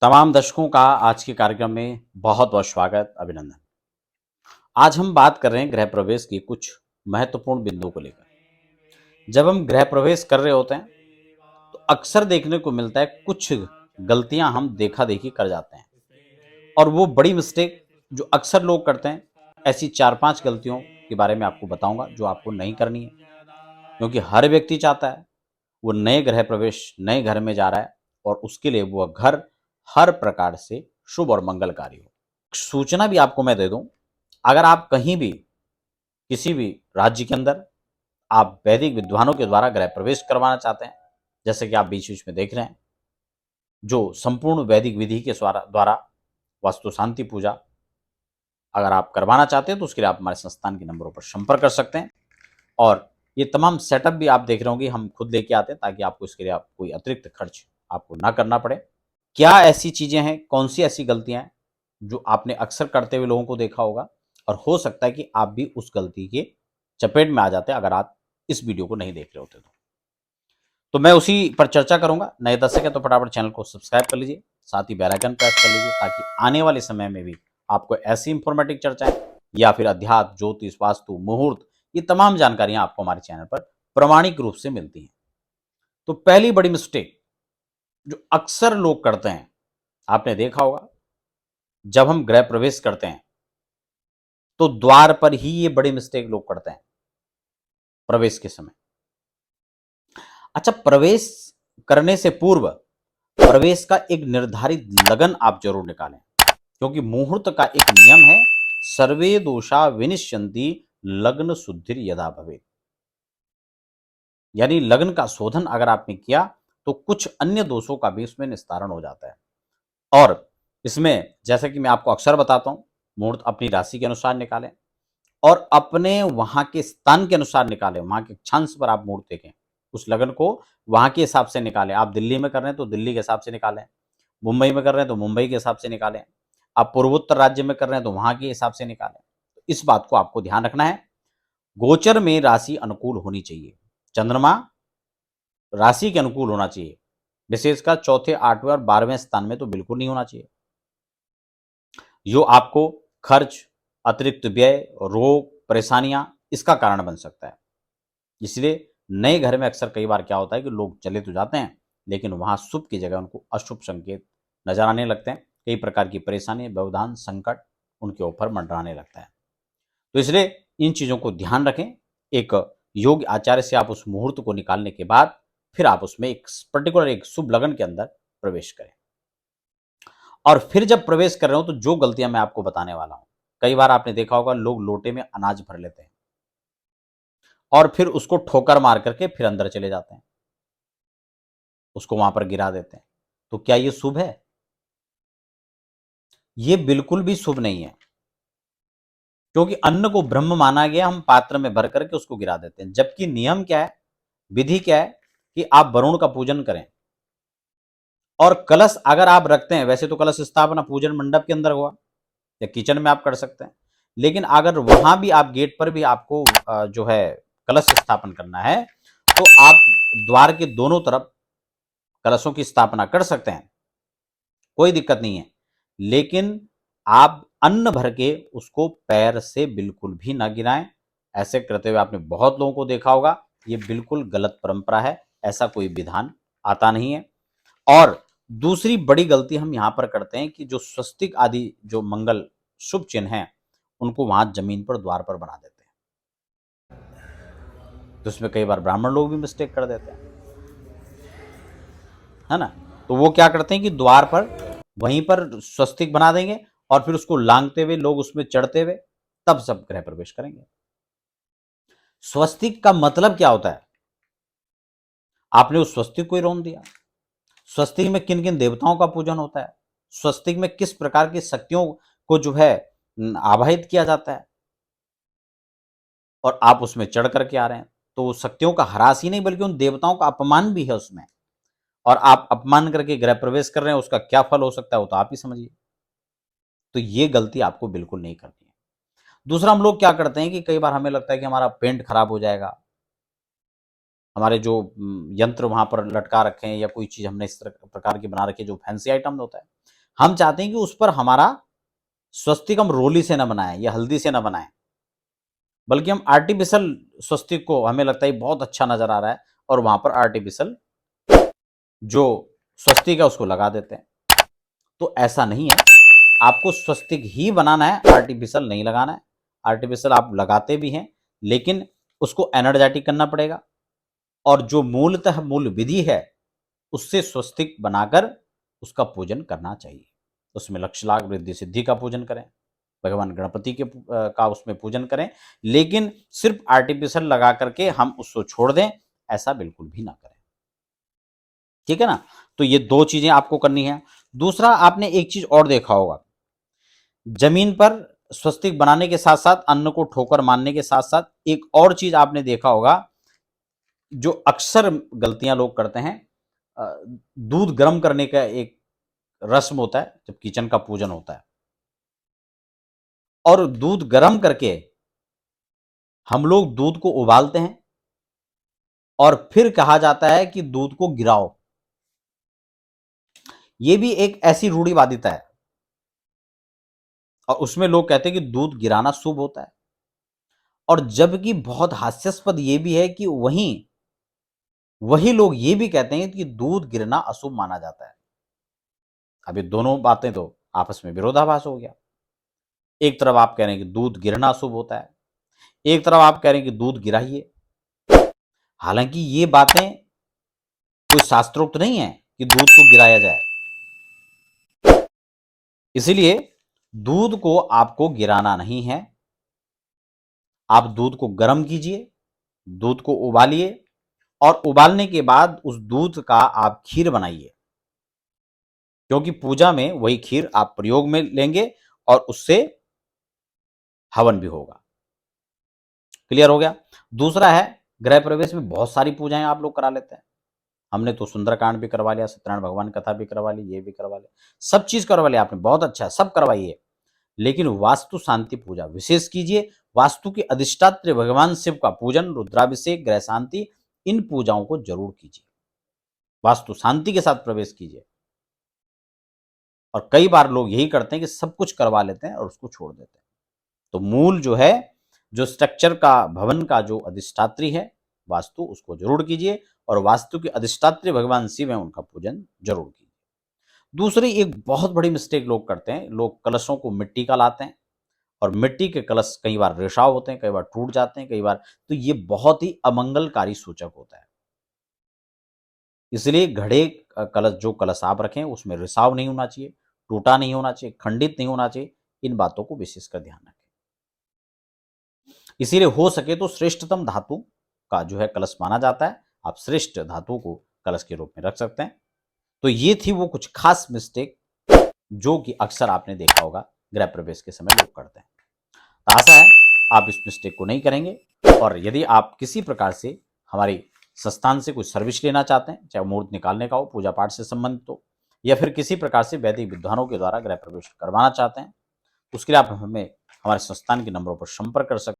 तमाम दर्शकों का आज के कार्यक्रम में बहुत बहुत स्वागत, अभिनंदन। आज हम बात कर रहे हैं गृह प्रवेश की कुछ महत्वपूर्ण बिंदुओं को लेकर। जब हम गृह प्रवेश कर रहे होते हैं तो अक्सर देखने को मिलता है कुछ गलतियां हम देखा देखी कर जाते हैं, और वो बड़ी मिस्टेक जो अक्सर लोग करते हैं। ऐसी 4-5 गलतियों के बारे में आपको बताऊंगा जो आपको नहीं करनी है, क्योंकि हर व्यक्ति चाहता है वो नए गृह प्रवेश नए घर में जा रहा है और उसके लिए वह घर हर प्रकार से शुभ और मंगलकारी हो। सूचना भी आपको मैं दे दूं, अगर आप कहीं भी किसी भी राज्य के अंदर आप वैदिक विद्वानों के द्वारा गृह प्रवेश करवाना चाहते हैं, जैसे कि आप बीच बीच में देख रहे हैं, जो संपूर्ण वैदिक विधि के द्वारा वास्तु शांति पूजा अगर आप करवाना चाहते हैं तो उसके लिए आप हमारे संस्थान के नंबरों पर संपर्क कर सकते हैं। और ये तमाम सेटअप भी आप देख रहे होंगे हम खुद लेके आते हैं, ताकि आपको इसके लिए आप कोई अतिरिक्त खर्च आपको ना करना पड़े। क्या ऐसी चीजें हैं, कौन सी ऐसी गलतियां हैं जो आपने अक्सर करते हुए लोगों को देखा होगा, और हो सकता है कि आप भी उस गलती के चपेट में आ जाते अगर आप इस वीडियो को नहीं देख रहे होते तो मैं उसी पर चर्चा करूंगा। नए दर्शक है तो फटाफट चैनल को सब्सक्राइब कर लीजिए, साथ ही बेल आइकन प्रेस कर लीजिए, ताकि आने वाले समय में भी आपको ऐसी इंफॉर्मेटिव चर्चाएं या फिर अध्यात्म, ज्योतिष, वास्तु, मुहूर्त, ये तमाम जानकारियां आपको हमारे चैनल पर प्रमाणिक रूप से मिलती हैं। तो पहली बड़ी मिस्टेक जो अक्सर लोग करते हैं, आपने देखा होगा, जब हम गृह प्रवेश करते हैं तो द्वार पर ही ये बड़ी मिस्टेक लोग करते हैं प्रवेश के समय। अच्छा, प्रवेश करने से पूर्व प्रवेश का एक निर्धारित लगन आप जरूर निकालें, क्योंकि मुहूर्त का एक नियम है, सर्वे दोषा विनिश्यन्ति लग्न शुद्धिर यदा भवेत्। यानी लग्न का शोधन अगर आपने किया तो कुछ अन्य दोषों का भी इसमें निस्तारण हो जाता है। और इसमें जैसा कि मैं आपको अक्सर बताता हूं, मुहूर्त अपनी राशि के अनुसार निकालें और अपने वहां के स्थान के अनुसार निकालें। वहां के अक्षांश पर आप मुहूर्त देखें, उस लगन को वहां के हिसाब से निकालें। आप दिल्ली में कर रहे हैं तो दिल्ली के हिसाब से निकालें, मुंबई में कर रहे हैं तो मुंबई के हिसाब से निकालें, आप पूर्वोत्तर राज्य में कर रहे हैं तो वहां के हिसाब से निकालें। तो इस बात को आपको ध्यान रखना है। गोचर में राशि अनुकूल होनी चाहिए, चंद्रमा राशि के अनुकूल होना चाहिए, विशेषकर चौथे, 8वें और 12वें स्थान में तो बिल्कुल नहीं होना चाहिए। जो आपको खर्च, अतिरिक्त व्यय, रोग, परेशानियां इसका कारण बन सकता है। इसलिए नए घर में अक्सर कई बार क्या होता है कि लोग चले तो जाते हैं, लेकिन वहां शुभ की जगह उनको अशुभ संकेत नजर आने लगते हैं। कई प्रकार की परेशानी, व्यवधान, संकट उनके ऊपर मंडराने लगता है। तो इसलिए इन चीजों को ध्यान रखें। एक योग्य आचार्य से आप उस मुहूर्त को निकालने के बाद फिर आप उसमें एक पर्टिकुलर एक शुभ लगन के अंदर प्रवेश करें। और फिर जब प्रवेश कर रहे हो तो जो गलतियां मैं आपको बताने वाला हूं, कई बार आपने देखा होगा लोग लोटे में अनाज भर लेते हैं और फिर उसको ठोकर मार करके फिर अंदर चले जाते हैं, उसको वहां पर गिरा देते हैं। तो क्या ये शुभ है? ये बिल्कुल भी शुभ नहीं है, क्योंकि अन्न को ब्रह्म माना गया, हम पात्र में भर करके उसको गिरा देते हैं। जबकि नियम क्या है, विधि क्या है कि आप वरुण का पूजन करें। और कलश अगर आप रखते हैं, वैसे तो कलश स्थापना पूजन मंडप के अंदर हुआ या किचन में आप कर सकते हैं, लेकिन अगर वहां भी आप गेट पर भी आपको जो है कलश स्थापन करना है, तो आप द्वार के दोनों तरफ कलशों की स्थापना कर सकते हैं, कोई दिक्कत नहीं है। लेकिन आप अन्न भर के उसको पैर से बिल्कुल भी ना गिराएं। ऐसे करते हुए आपने बहुत लोगों को देखा होगा, ये बिल्कुल गलत परंपरा है, ऐसा कोई विधान आता नहीं है। और दूसरी बड़ी गलती हम यहां पर करते हैं कि जो स्वस्तिक आदि जो मंगल शुभ चिन्ह हैं, उनको वहां जमीन पर द्वार पर बना देते हैं। तो उसमें कई बार ब्राह्मण लोग भी मिस्टेक कर देते हैं, है ना। तो वो क्या करते हैं कि द्वार पर वहीं पर स्वस्तिक बना देंगे और फिर उसको लांघते हुए लोग उसमें चढ़ते हुए तब सब गृह प्रवेश करेंगे। स्वस्तिक का मतलब क्या होता है? आपने उस स्वस्तिक को ही रौंद दिया। स्वस्तिक में किन किन देवताओं का पूजन होता है, स्वस्तिक में किस प्रकार की शक्तियों को जो है आवाहित किया जाता है, और आप उसमें चढ़ करके आ रहे हैं, तो शक्तियों का ह्रास ही नहीं बल्कि उन देवताओं का अपमान भी है उसमें। और आप अपमान करके गृह प्रवेश कर रहे हैं, उसका क्या फल हो सकता है वो तो आप ही समझिए। तो ये गलती आपको बिल्कुल नहीं करनी है। दूसरा, हम लोग क्या करते हैं कि कई बार हमें लगता है कि हमारा पेंट खराब हो जाएगा, हमारे जो यंत्र वहां पर लटका रखे हैं या कोई चीज हमने इस प्रकार की बना रखी है जो फैंसी आइटम होता है, हम चाहते हैं कि उस पर हमारा स्वस्तिक हम रोली से न बनाएं या हल्दी से न बनाएं, बल्कि हम आर्टिफिशियल स्वस्तिक को, हमें लगता है बहुत अच्छा नजर आ रहा है, और वहां पर आर्टिफिशियल जो स्वस्तिक है उसको लगा देते हैं। तो ऐसा नहीं है, आपको स्वस्तिक ही बनाना है, आर्टिफिशियल नहीं लगाना है। आर्टिफिशियल आप लगाते भी हैं, लेकिन उसको एनर्जेटिक करना पड़ेगा, और जो मूलतः मूल विधि है उससे स्वस्तिक बनाकर उसका पूजन करना चाहिए। उसमें लक्ष्य लाभ वृद्धि सिद्धि का पूजन करें, भगवान गणपति के का उसमें पूजन करें, लेकिन सिर्फ आर्टिफिशियल लगा करके हम उसको छोड़ दें, ऐसा बिल्कुल भी ना करें। ठीक है ना। तो ये दो चीजें आपको करनी है। दूसरा, आपने एक चीज और देखा होगा, जमीन पर स्वस्तिक बनाने के साथ साथ, अन्न को ठोकर मारने के साथ साथ, एक और चीज आपने देखा होगा जो अक्सर गलतियां लोग करते हैं। दूध गर्म करने का एक रस्म होता है जब किचन का पूजन होता है, और दूध गर्म करके हम लोग दूध को उबालते हैं, और फिर कहा जाता है कि दूध को गिराओ। यह भी एक ऐसी रूढ़िवादिता है, और उसमें लोग कहते हैं कि दूध गिराना शुभ होता है, और जबकि बहुत हास्यास्पद यह भी है कि वही लोग ये भी कहते हैं कि दूध गिरना अशुभ माना जाता है। अभी दोनों बातें तो आपस में विरोधाभास हो गया। एक तरफ आप कह रहे हैं कि दूध गिरना अशुभ होता है, एक तरफ आप कह रहे हैं कि दूध गिराइए। हालांकि ये बातें कोई शास्त्रोक्त नहीं है कि दूध को गिराया जाए। इसलिए दूध को आपको गिराना नहीं है, आप दूध को गर्म कीजिए, दूध को उबालिए, और उबालने के बाद उस दूध का आप खीर बनाइए, क्योंकि पूजा में वही खीर आप प्रयोग में लेंगे और उससे हवन भी होगा। क्लियर हो गया। दूसरा है, गृह प्रवेश में बहुत सारी पूजाएं आप लोग करा लेते हैं। हमने तो सुंदरकांड भी करवा लिया, सत्यनारायण भगवान कथा भी करवा ली, ये भी करवा लिया, सब चीज करवा लिया आपने, बहुत अच्छा, सब करवाइए। लेकिन वास्तु शांति पूजा विशेष कीजिए। वास्तु के अधिष्ठात्री भगवान शिव का पूजन, रुद्राभिषेक, ग्रह शांति, इन पूजाओं को जरूर कीजिए। वास्तु शांति के साथ प्रवेश कीजिए। और कई बार लोग यही करते हैं कि सब कुछ करवा लेते हैं और उसको छोड़ देते हैं। तो मूल जो है, जो स्ट्रक्चर का, भवन का जो अधिष्ठात्री है वास्तु, उसको जरूर कीजिए, और वास्तु के अधिष्ठात्री भगवान शिव हैं, उनका पूजन जरूर कीजिए। दूसरी एक बहुत बड़ी मिस्टेक लोग करते हैं, लोग कलशों को मिट्टी का लाते हैं, और मिट्टी के कलश कई बार रिसाव होते हैं, कई बार टूट जाते हैं, कई बार, तो ये बहुत ही अमंगलकारी सूचक होता है। इसलिए घड़े कलश, जो कलश आप रखें उसमें रिसाव नहीं होना चाहिए, टूटा नहीं होना चाहिए, खंडित नहीं होना चाहिए। इन बातों को विशेषकर ध्यान रखें। इसीलिए हो सके तो श्रेष्ठतम धातु का जो है कलश माना जाता है, आप श्रेष्ठ धातु को कलश के रूप में रख सकते हैं। तो ये थी वो कुछ खास मिस्टेक जो कि अक्सर आपने देखा होगा गृह प्रवेश के समय लोग करते हैं। तो आशा है आप इस मिस्टेक को नहीं करेंगे, और यदि आप किसी प्रकार से हमारी संस्थान से कोई सर्विस लेना चाहते हैं, चाहे मुहूर्त निकालने का हो, पूजा पाठ से संबंधित हो, या फिर किसी प्रकार से वैदिक विद्वानों के द्वारा गृह प्रवेश करवाना चाहते हैं, उसके लिए आप हमें हमारे संस्थान के नंबरों पर संपर्क कर सकते हैं।